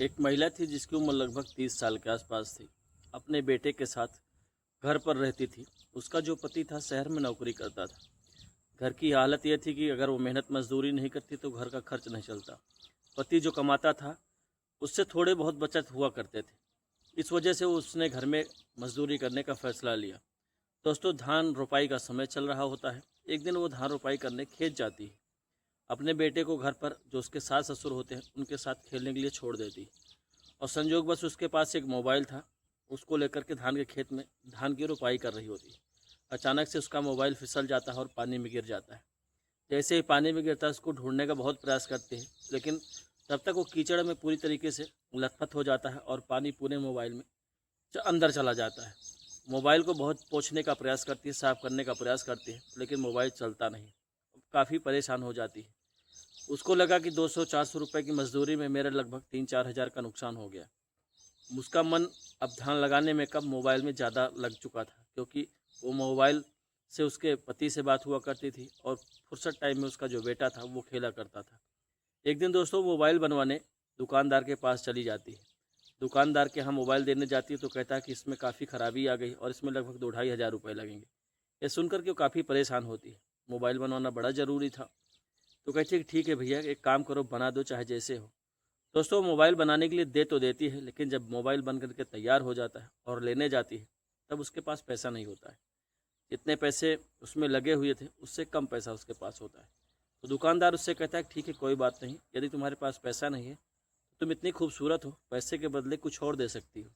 एक महिला थी जिसकी उम्र लगभग 30 साल के आसपास थी। अपने बेटे के साथ घर पर रहती थी। उसका जो पति था शहर में नौकरी करता था। घर की हालत यह थी कि अगर वो मेहनत मजदूरी नहीं करती तो घर का खर्च नहीं चलता। पति जो कमाता था उससे थोड़े बहुत बचत हुआ करते थे। इस वजह से उसने घर में मजदूरी करने का फैसला लिया। दोस्तों, धान रोपाई का समय चल रहा होता है। एक दिन वो धान रोपाई करने खेत जाती है। अपने बेटे को घर पर जो उसके सास ससुर होते हैं उनके साथ खेलने के लिए छोड़ देती है। और संजोगवश उसके पास एक मोबाइल था। उसको लेकर के धान के खेत में धान की रोपाई कर रही होती है। अचानक से उसका मोबाइल फिसल जाता है और पानी में गिर जाता है। जैसे ही पानी में गिरता है उसको ढूंढने का बहुत प्रयास करते हैं, लेकिन तब तक वो कीचड़ में पूरी तरीके से लथपथ हो जाता है और पानी पूरे मोबाइल में अंदर चला जाता है। मोबाइल को बहुत पोंछने का प्रयास करती है, साफ़ करने का प्रयास करती है, लेकिन मोबाइल चलता नहीं। काफ़ी परेशान हो जाती है। उसको लगा कि 200-400 रुपये की मजदूरी में मेरा लगभग 3-4 हज़ार का नुकसान हो गया। उसका मन अब धान लगाने में कम मोबाइल में ज़्यादा लग चुका था, क्योंकि वो मोबाइल से उसके पति से बात हुआ करती थी और फुर्सत टाइम में उसका जो बेटा था वो खेला करता था। एक दिन दोस्तों मोबाइल बनवाने दुकानदार के पास चली जाती है। दुकानदार के यहाँ मोबाइल देने जाती है तो कहता है कि इसमें काफ़ी ख़राबी आ गई और इसमें लगभग 2-2.5 हज़ार रुपये लगेंगे। ये सुनकर के वो काफ़ी परेशान होती है। मोबाइल बनवाना बड़ा ज़रूरी था। तो कहती है कि ठीक है भैया, एक काम करो, बना दो चाहे जैसे हो। दोस्तों, मोबाइल बनाने के लिए दे तो देती है, लेकिन जब मोबाइल बन करके तैयार हो जाता है और लेने जाती है तब उसके पास पैसा नहीं होता है। जितने पैसे उसमें लगे हुए थे उससे कम पैसा उसके पास होता है। तो दुकानदार उससे कहता है कि ठीक है, कोई बात नहीं, यदि तुम्हारे पास पैसा नहीं है तो तुम इतनी खूबसूरत हो, पैसे के बदले कुछ और दे सकती हो।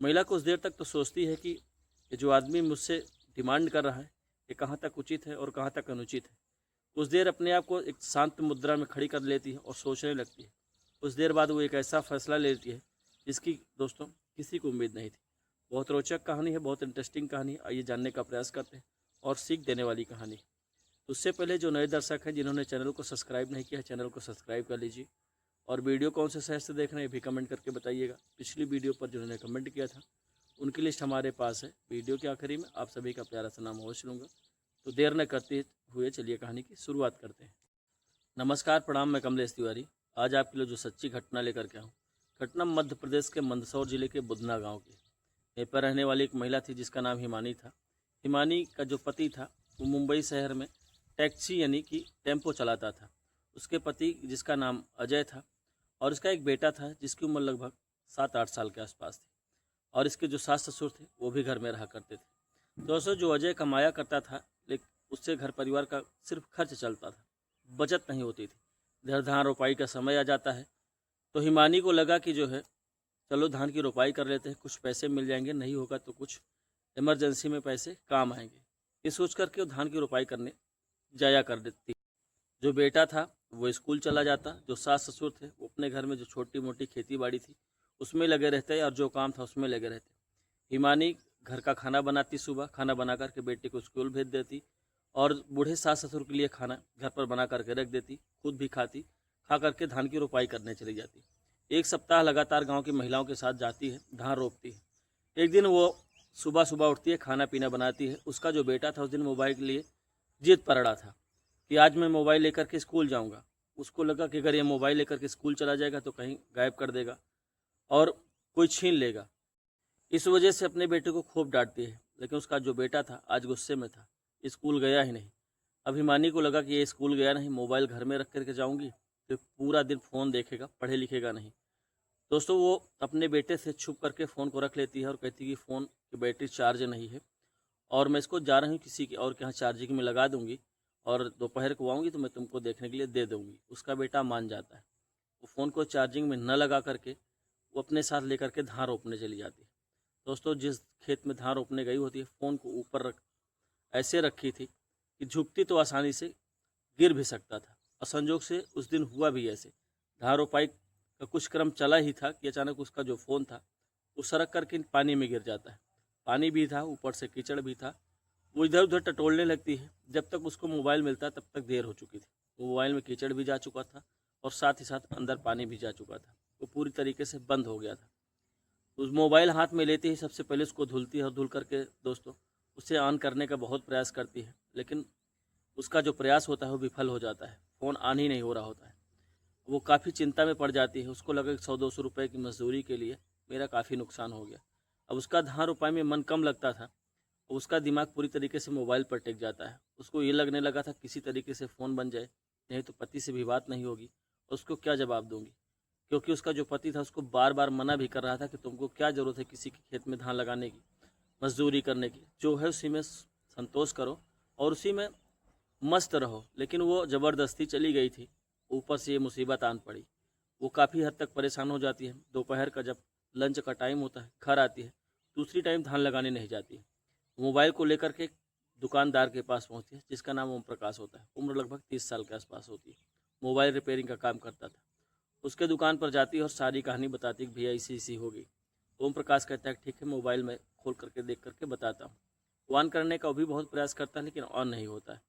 महिला कुछ देर तक तो सोचती है कि ये जो आदमी मुझसे डिमांड कर रहा है ये कहाँ तक उचित है और कहाँ तक अनुचित है। कुछ देर अपने आप को एक शांत मुद्रा में खड़ी कर लेती है और सोचने लगती है। कुछ देर बाद वो एक ऐसा फैसला लेती है जिसकी दोस्तों किसी को उम्मीद नहीं थी। बहुत रोचक कहानी है, बहुत इंटरेस्टिंग कहानी है। आइए जानने का प्रयास करते हैं और सीख देने वाली कहानी। उससे पहले जो नए दर्शक हैं जिन्होंने चैनल को सब्सक्राइब नहीं किया है, चैनल को सब्सक्राइब कर लीजिए। और वीडियो कौन से शहर से देख रहे हैं ये भी कमेंट करके बताइएगा। पिछली वीडियो पर जिन्होंने कमेंट किया था उनकी लिस्ट हमारे पास है। वीडियो के आखिरी में आप सभी का प्यारा सा नाम अवश्य लूँगा। तो देर न करते हुए चलिए कहानी की शुरुआत करते हैं। नमस्कार, प्रणाम, मैं कमलेश तिवारी। आज आपके लिए जो सच्ची घटना लेकर के आऊँ, घटना मध्य प्रदेश के मंदसौर जिले के बुधना गांव की। यहीं पर रहने वाली एक महिला थी जिसका नाम हिमानी था। हिमानी का जो पति था वो मुंबई शहर में टैक्सी यानी कि टेम्पो चलाता था। उसके पति जिसका नाम अजय था और इसका एक बेटा था जिसकी उम्र लगभग 7-8 साल के आसपास थी। और इसके जो सास ससुर थे वो भी घर में रहा करते थे। दोस्तों, जो अजय कमाया करता था लेकिन उससे घर परिवार का सिर्फ खर्च चलता था, बचत नहीं होती थी। इधर धान रोपाई का समय आ जाता है तो हिमानी को लगा कि जो है चलो धान की रोपाई कर लेते हैं, कुछ पैसे मिल जाएंगे, नहीं होगा तो कुछ इमरजेंसी में पैसे काम आएंगे। ये सोच करके वो धान की रोपाई करने जाया कर देती। जो बेटा था वो स्कूल चला जाता। जो सास ससुर थे वो अपने घर में जो छोटी मोटी खेती बाड़ी थी उसमें लगे रहते और जो काम था उसमें लगे रहते। हिमानी घर का खाना बनाती, सुबह खाना बना करके बेटे को स्कूल भेज देती और बूढ़े सास ससुर के लिए खाना घर पर बना करके रख देती, खुद भी खाती, खा करके धान की रोपाई करने चली जाती। एक सप्ताह लगातार गांव की महिलाओं के साथ जाती है, धान रोपती है। एक दिन वो सुबह सुबह उठती है, खाना पीना बनाती है। उसका जो बेटा था उस दिन मोबाइल के लिए जिद पर अड़ा था कि आज मैं मोबाइल लेकर के स्कूल जाऊंगा। उसको लगा कि अगर ये मोबाइल लेकर के स्कूल चला जाएगा तो कहीं गायब कर देगा और कोई छीन लेगा। इस वजह से अपने बेटे को खूब डांटती है, लेकिन उसका जो बेटा था आज गुस्से में था, स्कूल गया ही नहीं। अभिमानी को लगा कि ये स्कूल गया नहीं, मोबाइल घर में रख करके जाऊंगी तो पूरा दिन फ़ोन देखेगा, पढ़े लिखेगा नहीं। दोस्तों, वो अपने बेटे से छुप करके फ़ोन को रख लेती है और कहती है कि फ़ोन की बैटरी चार्ज नहीं है और मैं इसको जा रही हूँ किसी के और के यहाँ चार्जिंग में लगा दूंगी और दोपहर को आऊँगी तो मैं तुमको देखने के लिए दे दूँगी। उसका बेटा मान जाता है। वो फ़ोन को चार्जिंग में न लगा करके वो अपने साथ लेकर के धान रोपने चली जाती है। दोस्तों, जिस खेत में धान रोपने गई होती है फ़ोन को ऊपर ऐसे रखी थी कि झुकती तो आसानी से गिर भी सकता था। और संजोग से उस दिन हुआ भी ऐसे। धान रोपाई का कुछ क्रम चला ही था कि अचानक उसका जो फ़ोन था वो सरक करके पानी में गिर जाता है। पानी भी था, ऊपर से कीचड़ भी था। वो इधर उधर टटोलने लगती है। जब तक उसको मोबाइल मिलता तब तक देर हो चुकी थी। वो मोबाइल में कीचड़ भी जा चुका था और साथ ही साथ अंदर पानी भी जा चुका था। वो पूरी तरीके से बंद हो गया था। उस मोबाइल हाथ में लेते ही सबसे पहले उसको धुलती है और धुल करके दोस्तों उसे ऑन करने का बहुत प्रयास करती है, लेकिन उसका जो प्रयास होता है वो विफल हो जाता है। फ़ोन ऑन ही नहीं हो रहा होता है। वो काफ़ी चिंता में पड़ जाती है। उसको लगा कि 100-200 रुपए की मज़दूरी के लिए मेरा काफ़ी नुकसान हो गया। अब उसका धान रोपाई में मन कम लगता था। उसका दिमाग पूरी तरीके से मोबाइल पर टिक जाता है। उसको ये लगने लगा था किसी तरीके से फ़ोन बन जाए, नहीं तो पति से भी बात नहीं होगी। उसको क्या जवाब दूँगी? क्योंकि उसका जो पति था उसको बार-बार मना भी कर रहा था कि तुमको क्या ज़रूरत है किसी के खेत में धान लगाने की, मज़दूरी करने की। जो है उसी में संतोष करो और उसी में मस्त रहो। लेकिन वो ज़बरदस्ती चली गई थी। ऊपर से ये मुसीबत आन पड़ी। वो काफ़ी हद तक परेशान हो जाती है। दोपहर का जब लंच का टाइम होता है, घर आती है, दूसरी टाइम धान लगाने नहीं जाती है। मोबाइल को लेकर के दुकानदार के पास पहुंचती है जिसका नाम ओम प्रकाश होता है। उम्र लगभग 30 साल के आसपास होती है। मोबाइल रिपेयरिंग का काम करता था। उसके दुकान पर जाती है और सारी कहानी बताती है कि भैया ऐसी होगी। ओम प्रकाश कहता है ठीक है, मोबाइल में खोल करके देख करके बताता हूँ। ऑन करने का वो भी बहुत प्रयास करता है लेकिन ऑन नहीं होता है।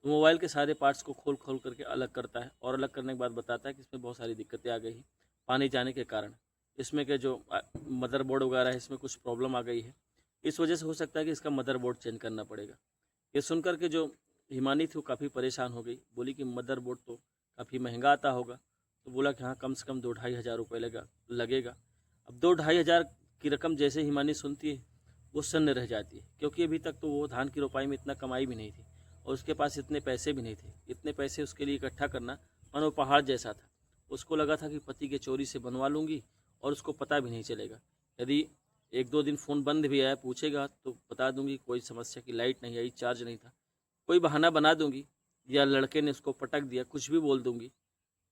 तो मोबाइल के सारे पार्ट्स को खोल खोल करके अलग करता है और अलग करने के बाद बताता है कि इसमें बहुत सारी दिक्कतें आ गई हैं पानी जाने के कारण। इसमें के जो मदरबोर्ड वगैरह है इसमें कुछ प्रॉब्लम आ गई है। इस वजह से हो सकता है कि इसका मदरबोर्ड चेंज करना पड़ेगा। ये सुनकर के जो हिमानी थी वो काफ़ी परेशान हो गई। बोली कि मदरबोर्ड तो काफ़ी महंगा आता होगा। तो बोला कि हाँ, कम से कम 2-2.5 हज़ार रुपये लगेगा। अब 2-2.5 हज़ार की रकम जैसे हिमानी सुनती है वो सन्न रह जाती है, क्योंकि अभी तक तो वो धान की रोपाई में इतना कमाई भी नहीं थी और उसके पास इतने पैसे भी नहीं थे। इतने पैसे उसके लिए इकट्ठा करना मानो पहाड़ जैसा था। उसको लगा था कि पति के चोरी से बनवा लूँगी और उसको पता भी नहीं चलेगा। यदि 1-2 दिन फ़ोन बंद भी आया पूछेगा तो बता दूंगी कोई समस्या की लाइट नहीं आई, चार्ज नहीं था। कोई बहाना बना दूंगी या लड़के ने उसको पटक दिया, कुछ भी बोल दूंगी।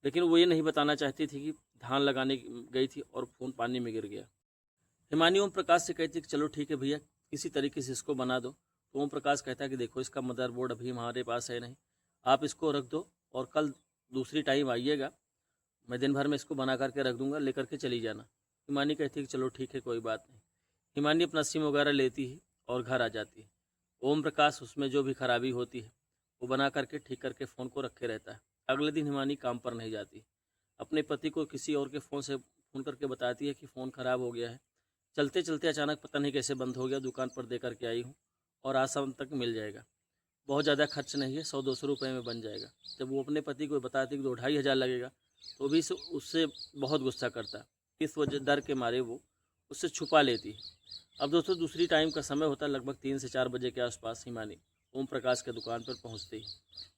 लेकिन वो ये नहीं बताना चाहती थी कि धान लगाने गई थी और फ़ोन पानी में गिर गया। हिमानी ओम प्रकाश से कहती कि चलो ठीक है भैया, किसी तरीके से इसको बना दो। तो ओम प्रकाश कहता है कि देखो इसका मदरबोर्ड अभी हमारे पास है नहीं, आप इसको रख दो और कल दूसरी टाइम आइएगा, मैं दिन भर में इसको बना करके रख दूंगा, लेकर के चली जाना। हिमानी कहती है कि चलो ठीक है, कोई बात नहीं। हिमानी अपना सिम वगैरह लेती है और घर आ जाती है। ओम प्रकाश उसमें जो भी खराबी होती है वो बना करके ठीक करके फ़ोन को रखे रहता है। अगले दिन हिमानी काम पर नहीं जाती। अपने पति को किसी और के फ़ोन से फ़ोन करके बताती है कि फ़ोन ख़राब हो गया है, चलते चलते अचानक पता नहीं कैसे बंद हो गया, दुकान पर दे करके आई हूँ और आज शाम तक मिल जाएगा। बहुत ज़्यादा खर्च नहीं है, 100-200 रुपये में बन जाएगा। जब वो अपने पति को बताती कि 2-2.5 हज़ार लगेगा तो भी उससे बहुत गुस्सा करता। इस वजह डर के मारे वो उससे छुपा लेती है। अब दोस्तों दूसरी टाइम का समय होता है लगभग 3 से 4 बजे के आसपास। हिमानी ओम प्रकाश के दुकान पर पहुंचती है।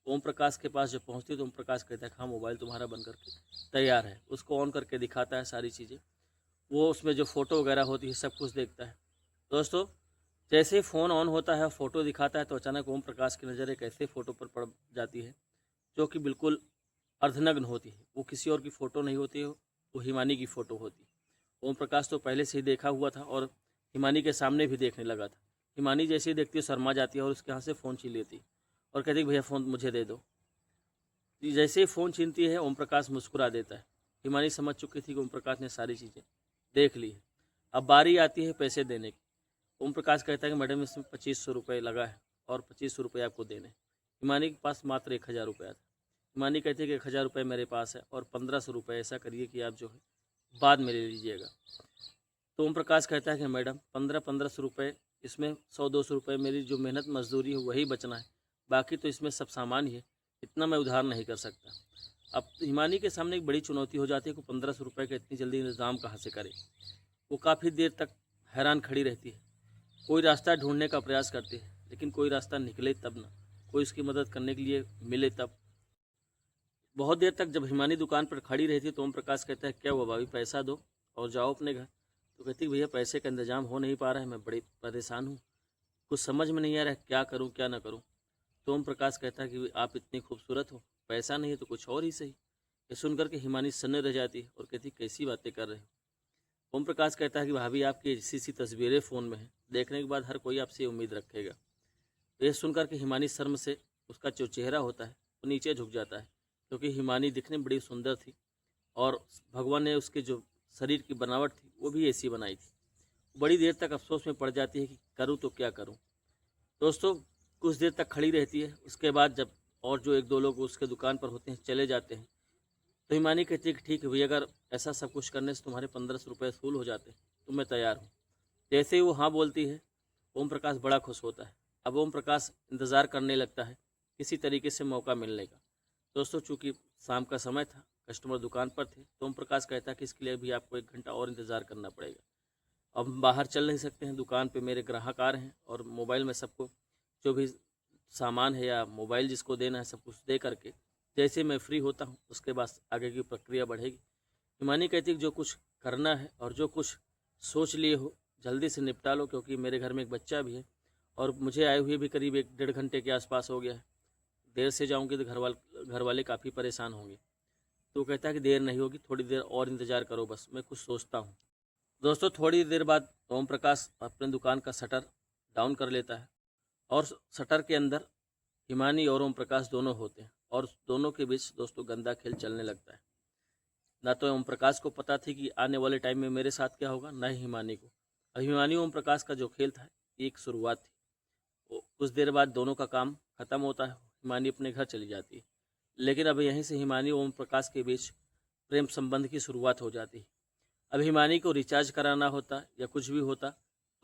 ओम प्रकाश के पास जब पहुंचती है तो ओम प्रकाश कहता है हाँ, मोबाइल तुम्हारा बन करके तैयार है। उसको ऑन करके दिखाता है सारी चीज़ें। वो उसमें जो फ़ोटो वगैरह होती है सब कुछ देखता है। दोस्तों जैसे ही फ़ोन ऑन होता है, फ़ोटो दिखाता है, तो अचानक ओम प्रकाश की नज़र एक ऐसे फ़ोटो पर पड़ जाती है जो कि बिल्कुल अर्धनग्न होती है। वो किसी और की फ़ोटो नहीं होती है, वो हिमानी की फ़ोटो होती है। ओम प्रकाश तो पहले से ही देखा हुआ था और हिमानी के सामने भी देखने लगा था। हिमानी जैसे ही देखती है शर्मा जाती है और उसके हाथ से फ़ोन छीन लेती है और कहती है भैया फ़ोन मुझे दे दो। जैसे ही फ़ोन छीनती है ओम प्रकाश मुस्कुरा देता है। हिमानी समझ चुकी थी कि ओम प्रकाश ने सारी चीज़ें देख ली है। अब बारी आती है पैसे देने की। ओम प्रकाश कहता है कि मैडम इसमें 2500 रुपये लगा है और 2500 रुपये आपको देने। हिमानी के पास मात्र 1000 रुपया था। हिमानी कहती है कि 1000 रुपये मेरे पास है और 1500 रुपये ऐसा करिए कि आप जो है बाद में ले लीजिएगा। तो ओम प्रकाश कहता है कि मैडम 1500 रुपये, इसमें 100-200 रुपये मेरी जो मेहनत मजदूरी है वही बचना है, बाकी तो इसमें सब सामान ही है, इतना मैं उधार नहीं कर सकता। अब हिमानी के सामने एक बड़ी चुनौती हो जाती है कि 1500 रुपये का इतनी जल्दी इंतज़ाम कहाँ से करे। वो काफ़ी देर तक हैरान खड़ी रहती है, कोई रास्ता ढूंढने का प्रयास करती है, लेकिन कोई रास्ता निकले तब ना, कोई उसकी मदद करने के लिए मिले तब। बहुत देर तक जब हिमानी दुकान पर खड़ी रहती है तो ओम प्रकाश कहता है क्या हुआ भाभी, पैसा दो और जाओ अपने घर। तो कहती है भैया पैसे का इंतजाम हो नहीं पा रहा है, मैं बड़ी परेशान हूँ, कुछ समझ में नहीं आ रहा है क्या करूँ क्या ना करूँ। तो ओम प्रकाश कहता है कि आप इतनी खूबसूरत हो, पैसा नहीं है तो कुछ और ही सही। ये सुन करके हिमानी सन्न रह जाती है और कहती कैसी बातें कर रहे हो। ओम प्रकाश कहता है कि भाभी आपकी ऐसी सी तस्वीरें फ़ोन में हैं, देखने के बाद हर कोई आपसे उम्मीद रखेगा। तो यह सुनकर के हिमानी शर्म से उसका जो चेहरा होता है वो नीचे झुक जाता है, क्योंकि हिमानी दिखने में बड़ी सुंदर थी और भगवान ने उसके जो शरीर की बनावट थी वो भी ऐसी बनाई थी। बड़ी देर तक अफसोस में पड़ जाती है कि करूँ तो क्या करूँ। दोस्तों कुछ देर तक खड़ी रहती है, उसके बाद जब और जो 1-2 लोग उसके दुकान पर होते हैं चले जाते हैं तो हिमानी कहती है कि ठीक है भैया, अगर ऐसा सब कुछ करने से तुम्हारे 1500 रुपये वसूल हो जाते तो मैं तैयार हूँ। जैसे ही वो हाँ बोलती है ओम प्रकाश बड़ा खुश होता है। अब ओम प्रकाश इंतज़ार करने लगता है किसी तरीके से मौका मिलने का। दोस्तों चूँकि शाम का समय था कस्टमर दुकान पर थे। तो ओम प्रकाश कहता कि इसके लिए भी आपको 1 घंटा और इंतज़ार करना पड़ेगा। अब हम बाहर चल नहीं सकते हैं, दुकान पे मेरे ग्राहक आ रहे हैं और मोबाइल में सबको जो भी सामान है या मोबाइल जिसको देना है सब कुछ दे करके जैसे मैं फ्री होता हूँ उसके बाद आगे की प्रक्रिया बढ़ेगी। हिमानी कहती है कि जो कुछ करना है और जो कुछ सोच लिए हो जल्दी से निपटा लो, क्योंकि मेरे घर में एक बच्चा भी है और मुझे आए हुए भी करीब 1 डेढ़ घंटे के आसपास हो गया है। देर से जाऊंगी तो घर वाले काफ़ी परेशान होंगे। तो कहता है कि देर नहीं होगी, थोड़ी देर और इंतज़ार करो, बस मैं कुछ सोचता हूँ। दोस्तों थोड़ी देर बाद ओम प्रकाश अपने दुकान का शटर डाउन कर लेता है और शटर के अंदर हिमानी और ओम प्रकाश दोनों होते हैं और दोनों के बीच दोस्तों गंदा खेल चलने लगता है। ना तो ओम प्रकाश को पता थी कि आने वाले टाइम में मेरे साथ क्या होगा, ना ही हिमानी को। अब हिमानी ओम प्रकाश का जो खेल था एक शुरुआत थी। कुछ देर बाद दोनों का काम खत्म होता है, हिमानी अपने घर चली जाती है। लेकिन अब यहीं से हिमानी ओम प्रकाश के बीच प्रेम संबंध की शुरुआत हो जाती है। अब हिमानी को रिचार्ज कराना होता या कुछ भी होता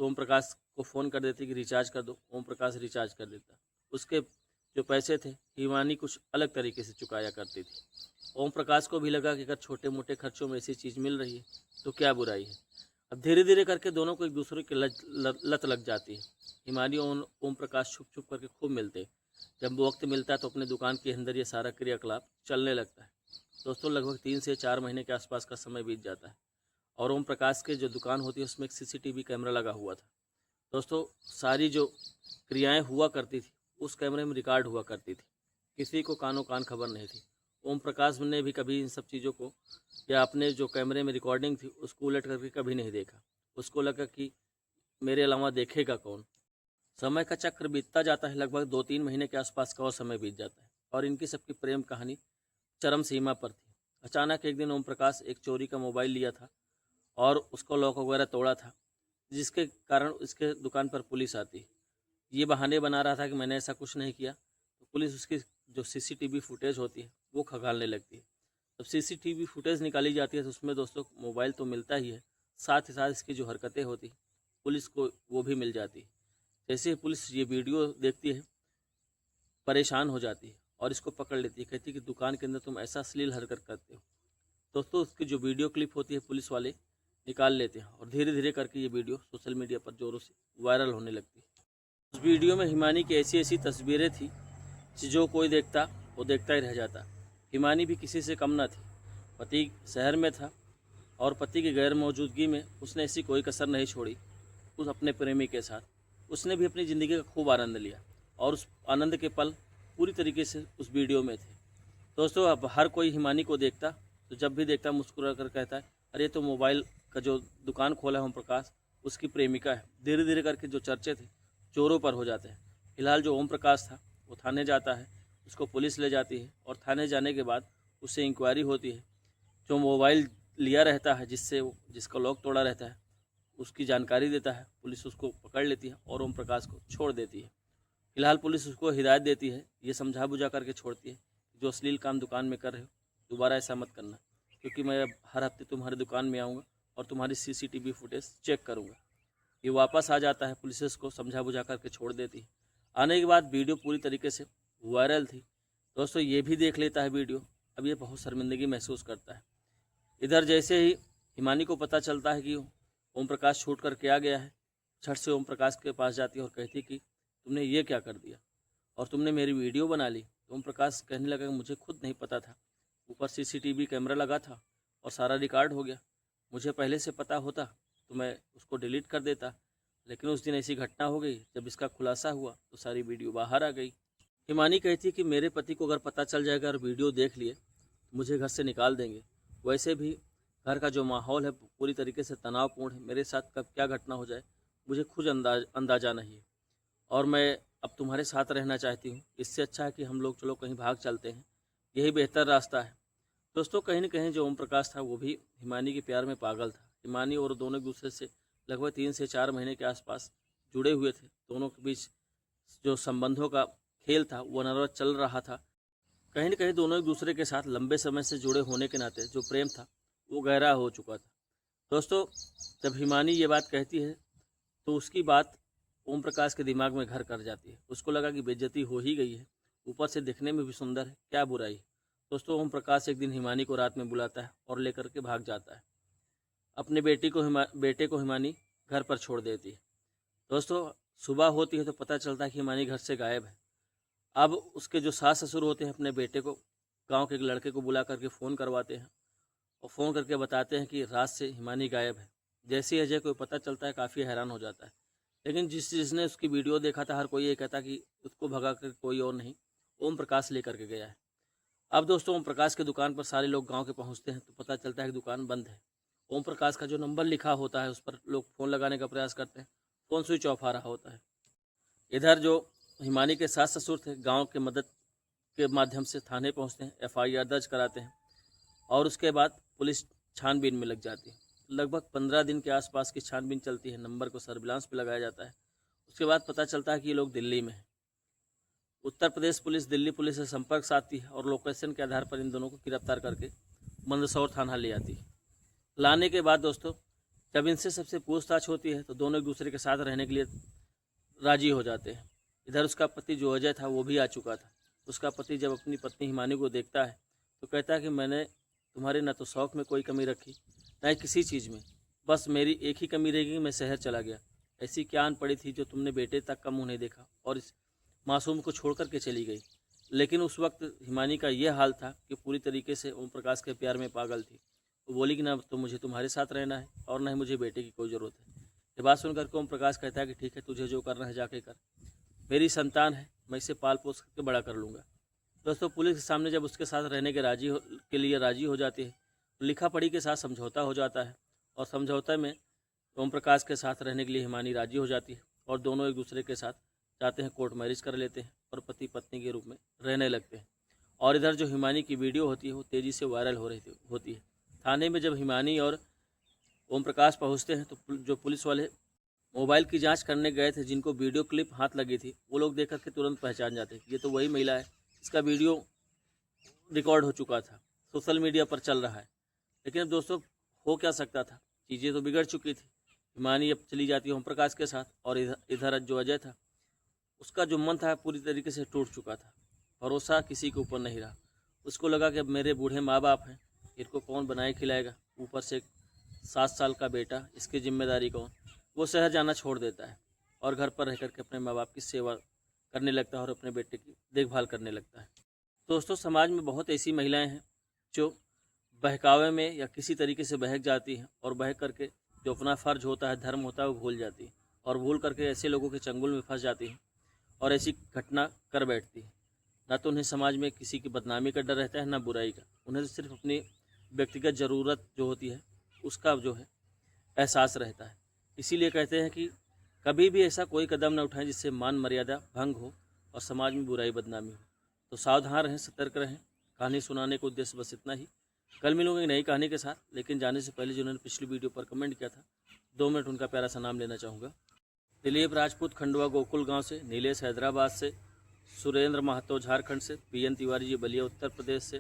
तो ओम प्रकाश को फ़ोन कर देती कि रिचार्ज कर दो, ओम प्रकाश रिचार्ज कर देता। उसके जो पैसे थे हिमानी कुछ अलग तरीके से चुकाया करती थी। ओम प्रकाश को भी लगा कि अगर छोटे मोटे खर्चों में ऐसी चीज़ मिल रही है तो क्या बुराई है। अब धीरे धीरे करके दोनों को एक दूसरे की लत लग जाती है। हिमानी और ओम प्रकाश छुप छुप करके खूब मिलते हैं। जब वक्त मिलता है तो अपने दुकान के अंदर ये सारा क्रियाकलाप चलने लगता है। दोस्तों लगभग 3 से 4 महीने के आसपास का समय बीत जाता है और ओम प्रकाश के जो दुकान होती है उसमें एक CCTV कैमरा लगा हुआ था। दोस्तों सारी जो क्रियाएं हुआ करती थी उस कैमरे में रिकॉर्ड हुआ करती थी, किसी को कानों कान खबर नहीं थी। ओम प्रकाश ने भी कभी इन सब चीज़ों को या अपने जो कैमरे में रिकॉर्डिंग थी उसको उलट करके कभी नहीं देखा। उसको लगा कि मेरे अलावा देखेगा कौन। समय का चक्र बीतता जाता है, लगभग 2-3 महीने के आसपास का और समय बीत जाता है और इनकी सबकी प्रेम कहानी चरम सीमा पर थी। अचानक एक दिन ओम प्रकाश एक चोरी का मोबाइल लिया था और उसको लॉक वगैरह तोड़ा था, जिसके कारण इसके दुकान पर पुलिस आती। ये बहाने बना रहा था कि मैंने ऐसा कुछ नहीं किया। तो पुलिस उसकी जो CCTV फुटेज होती है वो खंगालने लगती है। जब CCTV फुटेज निकाली जाती है तो उसमें दोस्तों मोबाइल तो मिलता ही है, साथ ही साथ इसकी जो हरकतें होती पुलिस को वो भी मिल जाती है। जैसे ही पुलिस ये वीडियो देखती है परेशान हो जाती है और इसको पकड़ लेती है। कहती है कि दुकान के अंदर तुम ऐसा अश्लील हरकत करते हो। दोस्तों उसकी जो वीडियो क्लिप होती है पुलिस वाले निकाल लेते हैं और धीरे धीरे करके ये वीडियो सोशल मीडिया पर जोरों से वायरल होने लगती है। उस वीडियो में हिमानी की ऐसी ऐसी तस्वीरें थी कि जो कोई देखता वो देखता ही रह जाता। हिमानी भी किसी से कम ना थी। पति शहर में था और पति की गैर मौजूदगी में उसने ऐसी कोई कसर नहीं छोड़ी उस अपने प्रेमी के साथ। उसने भी अपनी ज़िंदगी का खूब आनंद लिया और उस आनंद के पल पूरी तरीके से उस वीडियो में थे। दोस्तों अब हर कोई हिमानी को देखता तो जब भी देखता मुस्कुरा कर कहता है अरे तो मोबाइल का जो दुकान खोला है ओम प्रकाश उसकी प्रेमिका है। धीरे धीरे करके जो चर्चे थे चोरों पर हो जाते हैं। फिलहाल जो ओम प्रकाश था वो थाने जाता है, उसको पुलिस ले जाती है और थाने जाने के बाद उससे इंक्वायरी होती है। जो मोबाइल लिया रहता है जिसका लॉक तोड़ा रहता है उसकी जानकारी देता है, पुलिस उसको पकड़ लेती है और ओम प्रकाश को छोड़ देती है। फिलहाल पुलिस उसको हिदायत देती है, ये समझा बुझा करके छोड़ती है जो अश्लील काम दुकान में कर रहे हो दोबारा ऐसा मत करना, क्योंकि मैं अब हर हफ्ते तुम्हारी दुकान में आऊँगा और तुम्हारी CCTV फुटेज चेक करूँगा। ये वापस आ जाता है, पुलिस इसको समझा बुझा करके छोड़ देती है। आने के बाद वीडियो पूरी तरीके से वायरल थी। दोस्तों ये भी देख लेता है वीडियो। अब ये बहुत शर्मिंदगी महसूस करता है। इधर जैसे ही हिमानी को पता चलता है कि ओम प्रकाश छूट करके आ गया है, झट से ओम प्रकाश के पास जाती है और कहती कि तुमने ये क्या कर दिया और तुमने मेरी वीडियो बना ली। तो ओम प्रकाश कहने लगा कि मुझे खुद नहीं पता था, ऊपर CCTV कैमरा लगा था और सारा रिकॉर्ड हो गया। मुझे पहले से पता होता तो मैं उसको डिलीट कर देता, लेकिन उस दिन ऐसी घटना हो गई जब इसका खुलासा हुआ तो सारी वीडियो बाहर आ गई। हिमानी कहती कि मेरे पति को अगर पता चल जाएगा और वीडियो देख लिए तो मुझे घर से निकाल देंगे। वैसे भी घर का जो माहौल है पूरी तरीके से तनावपूर्ण है, मेरे साथ कब क्या घटना हो जाए मुझे खुद अंदाज़ा नहीं है और मैं अब तुम्हारे साथ रहना चाहती हूँ। इससे अच्छा है कि हम लोग चलो कहीं भाग चलते हैं, यही बेहतर रास्ता है। दोस्तों कहीं न कहीं जो ओम प्रकाश था वो भी हिमानी के प्यार में पागल था। हिमानी और दोनों एक दूसरे से लगभग 3 से 4 महीने के आसपास जुड़े हुए थे। दोनों के बीच जो संबंधों का खेल था वो अनवरत चल रहा था। कहीं न कहीं दोनों एक दूसरे के साथ लंबे समय से जुड़े होने के नाते जो प्रेम था वो गहरा हो चुका था। दोस्तों जब हिमानी ये बात कहती है तो उसकी बात ओम प्रकाश के दिमाग में घर कर जाती है। उसको लगा कि बेइज्जती हो ही गई है, ऊपर से दिखने में भी सुंदर है, क्या बुराई है। दोस्तों ओम प्रकाश एक दिन हिमानी को रात में बुलाता है और लेकर के भाग जाता है। अपने बेटे को हिमानी घर पर छोड़ देती है। दोस्तों सुबह होती है तो पता चलता है कि हिमानी घर से गायब है। अब उसके जो सास ससुर होते हैं अपने बेटे को गांव के एक लड़के को बुला करके फ़ोन करवाते हैं और फ़ोन करके बताते हैं कि रात से हिमानी गायब है। जैसे ही अजय को पता चलता है काफ़ी हैरान हो जाता है, लेकिन जिसने उसकी वीडियो देखा था हर कोई ये कहता कि उसको भगा कर कोई और नहीं, ओम प्रकाश लेकर के गया है। अब दोस्तों ओम प्रकाश की दुकान पर सारे लोग गांव के पहुंचते हैं तो पता चलता है कि दुकान बंद है। ओम प्रकाश का जो नंबर लिखा होता है उस पर लोग फ़ोन लगाने का प्रयास करते हैं, फ़ोन स्विच ऑफ आ रहा होता है। इधर जो हिमानी के सास ससुर थे गांव के मदद के माध्यम से थाने पहुंचते हैं, एफआईआर दर्ज कराते हैं और उसके बाद पुलिस छानबीन में लग जाती है। लगभग 15 दिन के आसपास की छानबीन चलती है, नंबर को सर्विलांस पे लगाया जाता है। उसके बाद पता चलता है कि ये लोग दिल्ली में हैं। उत्तर प्रदेश पुलिस दिल्ली पुलिस से संपर्क साधती है और लोकेशन के आधार पर इन दोनों को गिरफ्तार करके मंदसौर थाना ले आती है। लाने के बाद दोस्तों जब इनसे सबसे पूछताछ होती है तो दोनों एक दूसरे के साथ रहने के लिए राजी हो जाते हैं। इधर उसका पति जो अजय था वो भी आ चुका था। उसका पति जब अपनी पत्नी हिमानी को देखता है तो कहता है कि मैंने तुम्हारे न तो शौक़ में कोई कमी रखी न ही किसी चीज़ में, बस मेरी एक ही कमी रहेगी कि मैं शहर चला गया। ऐसी क्या आन पड़ी थी जो तुमने बेटे तक का मुँह नहीं देखा और इस मासूम को छोड़ कर के चली गई। लेकिन उस वक्त हिमानी का ये हाल था कि पूरी तरीके से ओम प्रकाश के प्यार में पागल थी। वो बोली कि ना तो मुझे तुम्हारे साथ रहना है और ना ही मुझे बेटे की कोई ज़रूरत है। ये बात सुनकर के ओम प्रकाश कहता है कि ठीक है, तुझे जो करना है जाके कर, मेरी संतान है, मैं इसे पाल पोस करके बड़ा कर लूँगा। दोस्तों पुलिस के सामने जब उसके साथ रहने के लिए राजी हो जाती है तो लिखा पढ़ी के साथ समझौता हो जाता है और समझौते में ओम प्रकाश के साथ रहने के लिए हिमानी राजी हो जाती है और दोनों एक दूसरे के साथ जाते हैं, कोर्ट मैरिज कर लेते हैं और पति पत्नी के रूप में रहने लगते हैं। और इधर जो हिमानी की वीडियो होती है वो तेज़ी से वायरल होती है। थाने में जब हिमानी और ओम प्रकाश पहुँचते हैं तो जो पुलिस वाले मोबाइल की जांच करने गए थे जिनको वीडियो क्लिप हाथ लगी थी वो लोग देख करके तुरंत पहचान जाते हैं, ये तो वही महिला है, इसका वीडियो रिकॉर्ड हो चुका था, सोशल मीडिया पर चल रहा है। लेकिन अब दोस्तों हो क्या सकता था, चीज़ें तो बिगड़ चुकी थी। हिमानी अब चली जाती है ओम प्रकाश के साथ और इधर जो अजय था उसका जो मन था पूरी तरीके से टूट चुका था, भरोसा किसी के ऊपर नहीं रहा। उसको लगा कि अब मेरे बूढ़े माँ बाप हैं, इनको कौन बनाए खिलाएगा, ऊपर से 7 साल का बेटा, इसकी जिम्मेदारी कौन। वो शहर जाना छोड़ देता है और घर पर रह करके अपने माँ बाप की सेवा करने लगता है और अपने बेटे की देखभाल करने लगता है। दोस्तों समाज में बहुत ऐसी महिलाएं हैं जो बहकावे में या किसी तरीके से बहक जाती हैं और बहक करके जो अपना फ़र्ज होता है, धर्म होता है, वो भूल जाती है और भूल करके ऐसे लोगों के चंगुल में फंस जाती हैं और ऐसी घटना कर बैठती है। ना तो उन्हें समाज में किसी की बदनामी का डर रहता है ना बुराई का, उन्हें तो सिर्फ अपनी व्यक्तिगत ज़रूरत जो होती है उसका जो है एहसास रहता है। इसीलिए कहते हैं कि कभी भी ऐसा कोई कदम न उठाएं जिससे मान मर्यादा भंग हो और समाज में बुराई बदनामी हो। तो सावधान रहें, सतर्क रहें। कहानी सुनाने का उद्देश्य बस इतना ही। कल मिलूंगे नई कहानी के साथ, लेकिन जाने से पहले जिन्होंने पिछली वीडियो पर कमेंट किया था 2 मिनट उनका प्यारा सा नाम लेना चाहूँगा। दिलीप राजपूत खंडवा गोकुल गांव से, नीलेश हैदराबाद से, सुरेंद्र महतो झारखंड से, पीएन तिवारी जी बलिया उत्तर प्रदेश से,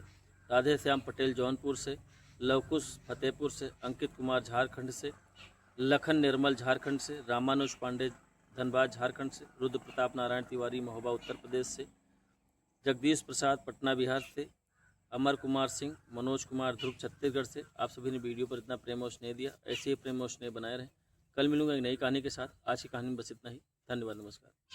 राधे श्याम पटेल जौनपुर से, लवकुश फतेहपुर से, अंकित कुमार झारखंड से, लखन निर्मल झारखंड से, रामानुज पांडे धनबाद झारखंड से, रुद्र प्रताप नारायण तिवारी महोबा उत्तर प्रदेश से, जगदीश प्रसाद पटना बिहार से, अमर कुमार सिंह, मनोज कुमार ध्रुव छत्तीसगढ़ से। आप सभी ने वीडियो पर इतना प्रेम और स्नेह दिया, ऐसे ही प्रेम और स्नेह बनाए रहें। कल मिलूंगा एक नई कहानी के साथ। आज की कहानी में बस इतना ही। धन्यवाद, नमस्कार।